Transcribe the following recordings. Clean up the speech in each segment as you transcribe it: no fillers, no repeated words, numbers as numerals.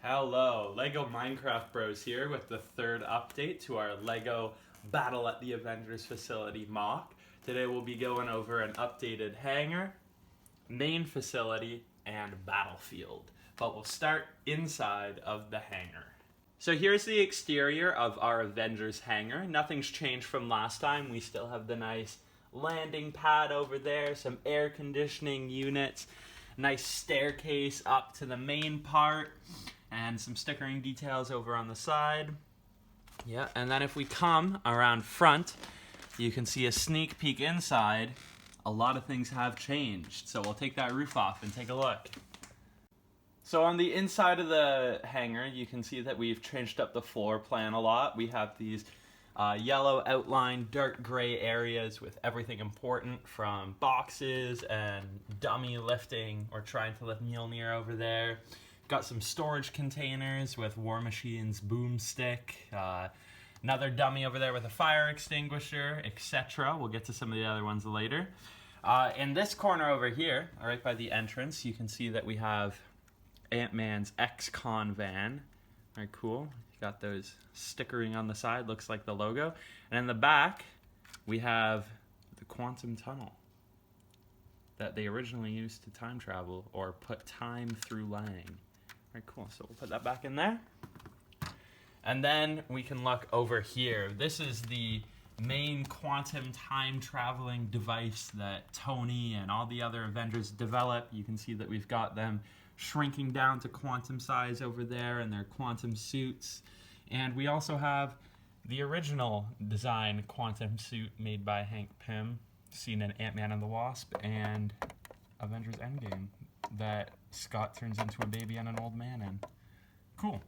Hello, Lego Minecraft Bros here with the third update to our Lego Battle at the Avengers Facility mock. Today we'll be going over an updated hangar, main facility, and battlefield. But we'll start inside of the hangar. So here's the exterior of our Avengers hangar. Nothing's changed from last time. We still have the nice landing pad over there, some air conditioning units, nice staircase up to the main part, and some stickering details over on the side. Yeah, and then if we come around front, you can see a sneak peek inside. A lot of things have changed, so we'll take that roof off and take a look. So on the inside of the hangar, you can see that we've changed up the floor plan a lot. We have these yellow outline, dark gray areas with everything important from boxes and dummy lifting. We're trying to lift Mjolnir over there. Got some storage containers with War Machine's boomstick. Another dummy over there with a fire extinguisher, etc. We'll get to some of the other ones later. In this corner over here, right by the entrance, you can see that we have Ant-Man's ex-con van. Very cool. Got those stickering on the side, looks like the logo. And in the back, we have the quantum tunnel that they originally used to time travel or put time through Lang. Very cool, so we'll put that back in there. And then we can look over here. This is the main quantum time traveling device that Tony and all the other Avengers develop. You can see that we've got them shrinking down to quantum size over there in their quantum suits. And we also have the original design quantum suit made by Hank Pym, seen in Ant-Man and the Wasp and Avengers Endgame, that Scott turns into a baby and an old man in. Cool.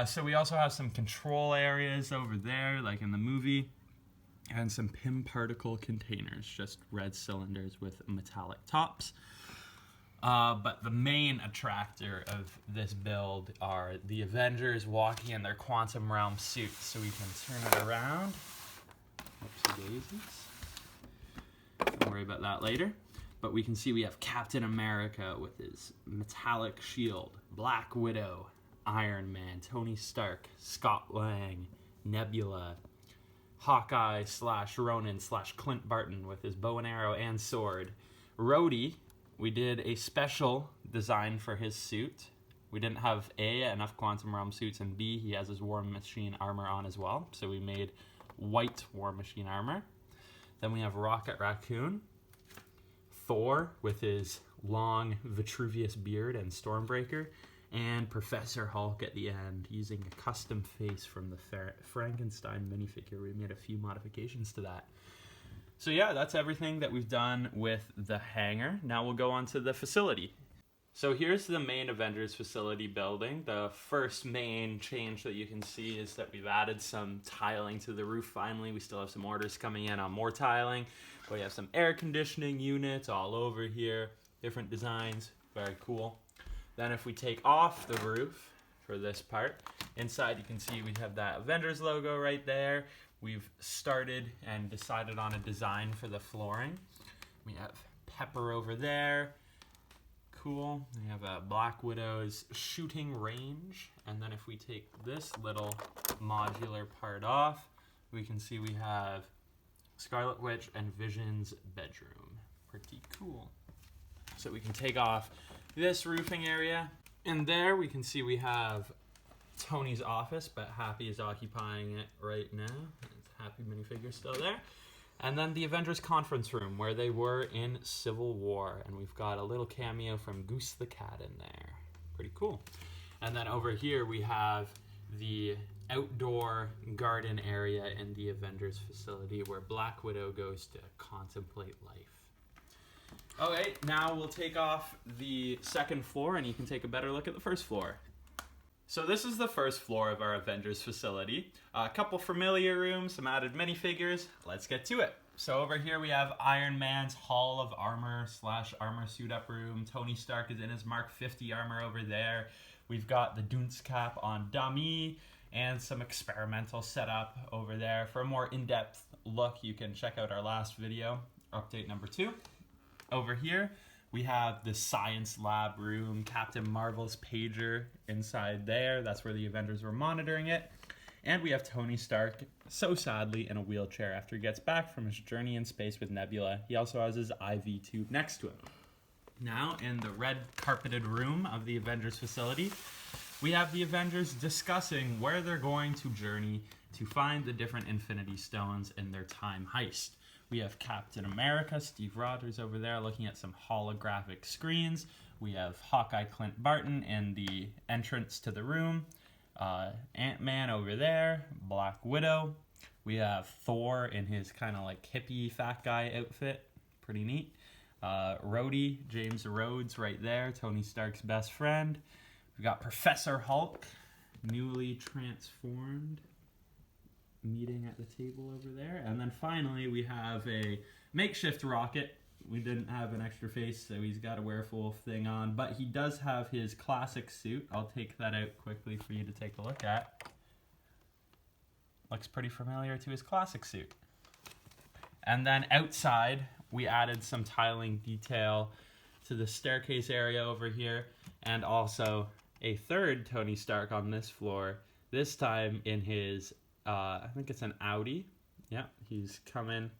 So we also have some control areas over there, like in the movie, and some Pym particle containers, just red cylinders with metallic tops. But the main attractor of this build are the Avengers walking in their quantum realm suits. So we can turn it around. Oopsie daisies. Don't worry about that later. But we can see we have Captain America with his metallic shield, Black Widow, Iron Man, Tony Stark, Scott Lang, Nebula, Hawkeye / Ronin / Clint Barton with his bow and arrow and sword. Rhodey, we did a special design for his suit. We didn't have A, enough quantum realm suits, and B, he has his War Machine armor on as well. So we made white War Machine armor. Then we have Rocket Raccoon. Thor with his long Vitruvius beard and Stormbreaker. And Professor Hulk at the end using a custom face from the Frankenstein minifigure. We made a few modifications to that. So yeah, that's everything that we've done with the hangar. Now we'll go on to the facility. So here's the main Avengers facility building. The first main change that you can see is that we've added some tiling to the roof finally. We still have some orders coming in on more tiling. But we have some air conditioning units all over here. Different designs, very cool. Then if we take off the roof for this part, inside you can see we have that Avengers logo right there. We've started and decided on a design for the flooring. We have Pepper over there. Cool. We have a Black Widow's shooting range. And then if we take this little modular part off, we can see we have Scarlet Witch and Vision's bedroom. Pretty cool. So we can take off this roofing area. And there we can see we have Tony's office, but Happy is occupying it right now. Happy minifigure still there. And then the Avengers conference room where they were in Civil War. And we've got a little cameo from Goose the Cat in there. Pretty cool. And then over here we have the outdoor garden area in the Avengers facility where Black Widow goes to contemplate life. Okay, now we'll take off the second floor and you can take a better look at the first floor. So this is the first floor of our Avengers facility. A couple familiar rooms, some added minifigures. Let's get to it. So over here we have Iron Man's Hall of Armor / armor suit up room. Tony Stark is in his Mark 50 armor over there. We've got the Dunce cap on dummy and some experimental setup over there. For a more in-depth look, you can check out our last video, update number 2. Over here, We have the science lab room, Captain Marvel's pager inside there. That's where the Avengers were monitoring it. And we have Tony Stark, so sadly, in a wheelchair after he gets back from his journey in space with Nebula. He also has his IV tube next to him. Now, in the red carpeted room of the Avengers facility, we have the Avengers discussing where they're going to journey to find the different Infinity Stones in their time heist. We have Captain America, Steve Rogers over there looking at some holographic screens. We have Hawkeye Clint Barton in the entrance to the room. Ant-Man over there, Black Widow. We have Thor in his kind of like hippie fat guy outfit. Pretty neat. Rhodey, James Rhodes right there, Tony Stark's best friend. We've got Professor Hulk, newly transformed, meeting at the table over there. And then finally we have a makeshift Rocket. We didn't have an extra face, so he's got a werewolf thing on, but he does have his classic suit. I'll take that out quickly for you to take a look at. Looks pretty familiar to his classic suit. And then outside, we added some tiling detail to the staircase area over here, and also a third Tony Stark on this floor, this time in his, I think it's an Audi. Yeah, he's coming.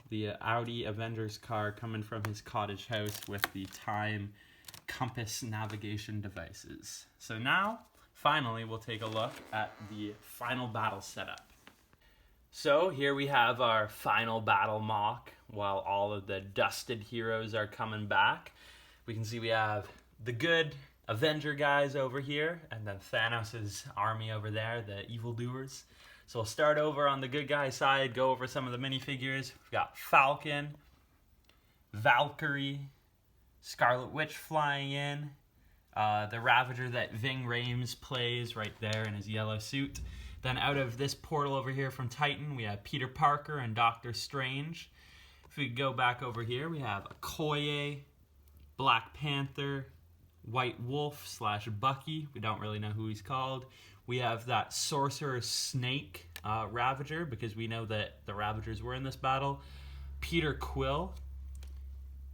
The Audi Avengers car coming from his cottage house with the time compass navigation devices. So now, finally, we'll take a look at the final battle setup. So here we have our final battle mock while all of the dusted heroes are coming back. We can see we have the good Avenger guys over here and then Thanos' army over there, the evildoers. So we'll start over on the good guy side, go over some of the minifigures. We've got Falcon, Valkyrie, Scarlet Witch flying in, the Ravager that Ving Rhames plays right there in his yellow suit. Then out of this portal over here from Titan, we have Peter Parker and Doctor Strange. If we go back over here, we have Okoye, Black Panther, White Wolf / Bucky. We don't really know who he's called. We have that Sorcerer Snake Ravager, because we know that the Ravagers were in this battle. Peter Quill.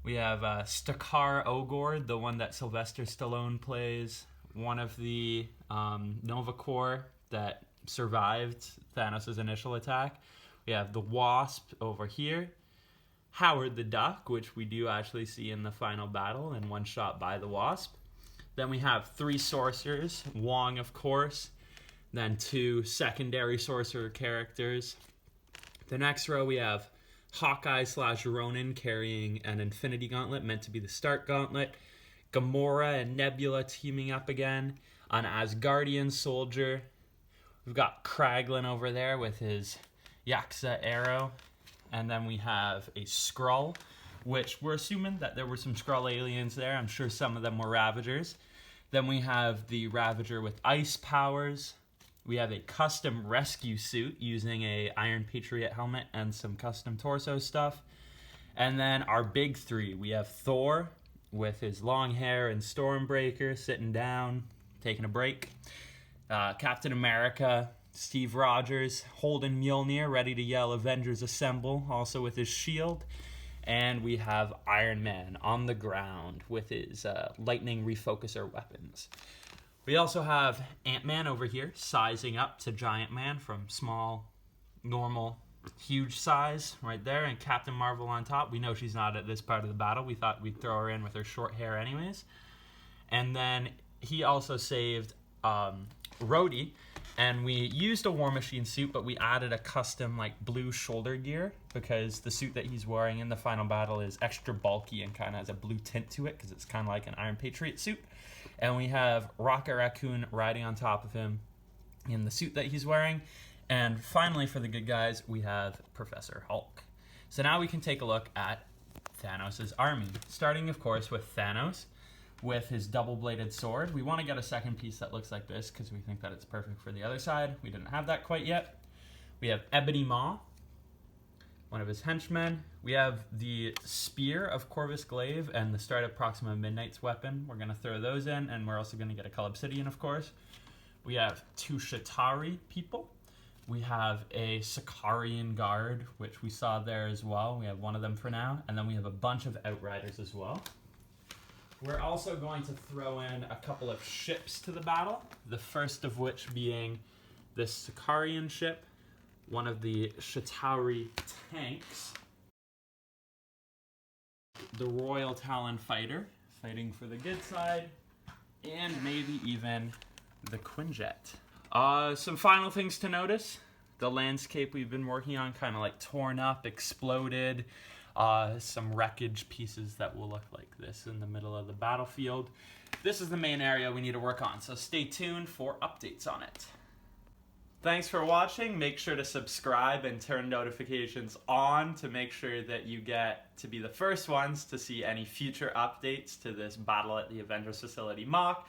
We have Stakar Ogor, the one that Sylvester Stallone plays. One of the Nova Corps that survived Thanos' initial attack. We have the Wasp over here. Howard the Duck, which we do actually see in the final battle and one shot by the Wasp. Then we have 3 sorcerers. Wong, of course. Then 2 secondary sorcerer characters. The next row we have Hawkeye / Ronin carrying an Infinity Gauntlet meant to be the Stark Gauntlet. Gamora and Nebula teaming up again. An Asgardian soldier. We've got Kraglin over there with his Yaxa arrow. And then we have a Skrull, which we're assuming that there were some Skrull aliens there. I'm sure some of them were Ravagers. Then we have the Ravager with ice powers. We have a custom rescue suit using a Iron Patriot helmet and some custom torso stuff. And then our big 3, we have Thor with his long hair and Stormbreaker sitting down, taking a break. Captain America, Steve Rogers, holding Mjolnir, ready to yell Avengers Assemble, also with his shield. And we have Iron Man on the ground with his lightning refocuser weapons. We also have Ant-Man over here, sizing up to Giant Man from small, normal, huge size right there. And Captain Marvel on top. We know she's not at this part of the battle. We thought we'd throw her in with her short hair anyways. And then he also saved Rhodey. And we used a War Machine suit, but we added a custom like blue shoulder gear because the suit that he's wearing in the final battle is extra bulky and kind of has a blue tint to it because it's kind of like an Iron Patriot suit. And we have Rocket Raccoon riding on top of him in the suit that he's wearing. And finally, for the good guys, we have Professor Hulk. So now we can take a look at Thanos' army, starting, of course, with Thanos with his double-bladed sword. We want to get a second piece that looks like this because we think that it's perfect for the other side. We didn't have that quite yet. We have Ebony Maw, one of his henchmen. We have the Spear of Corvus Glaive and the Stride of Proxima Midnight's weapon. We're going to throw those in, and we're also going to get a Cull Obsidian, of course. We have 2 Shatari people. We have a Sicarian Guard, which we saw there as well. We have one of them for now. And then we have a bunch of Outriders as well. We're also going to throw in a couple of ships to the battle, the first of which being this Sakarian ship, one of the Chitauri tanks, the Royal Talon fighter, fighting for the good side, and maybe even the Quinjet. Some final things to notice. The landscape we've been working on kind of like torn up, exploded, some wreckage pieces that will look like this in the middle of the battlefield. This is the main area we need to work on, so stay tuned for updates on it. Thanks for watching. Make sure to subscribe and turn notifications on to make sure that you get to be the first ones to see any future updates to this Battle at the Avengers Facility mock.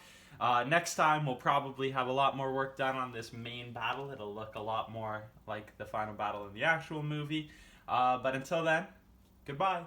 Next time we'll probably have a lot more work done on this main battle. It'll look a lot more like the final battle in the actual movie. But until then, goodbye.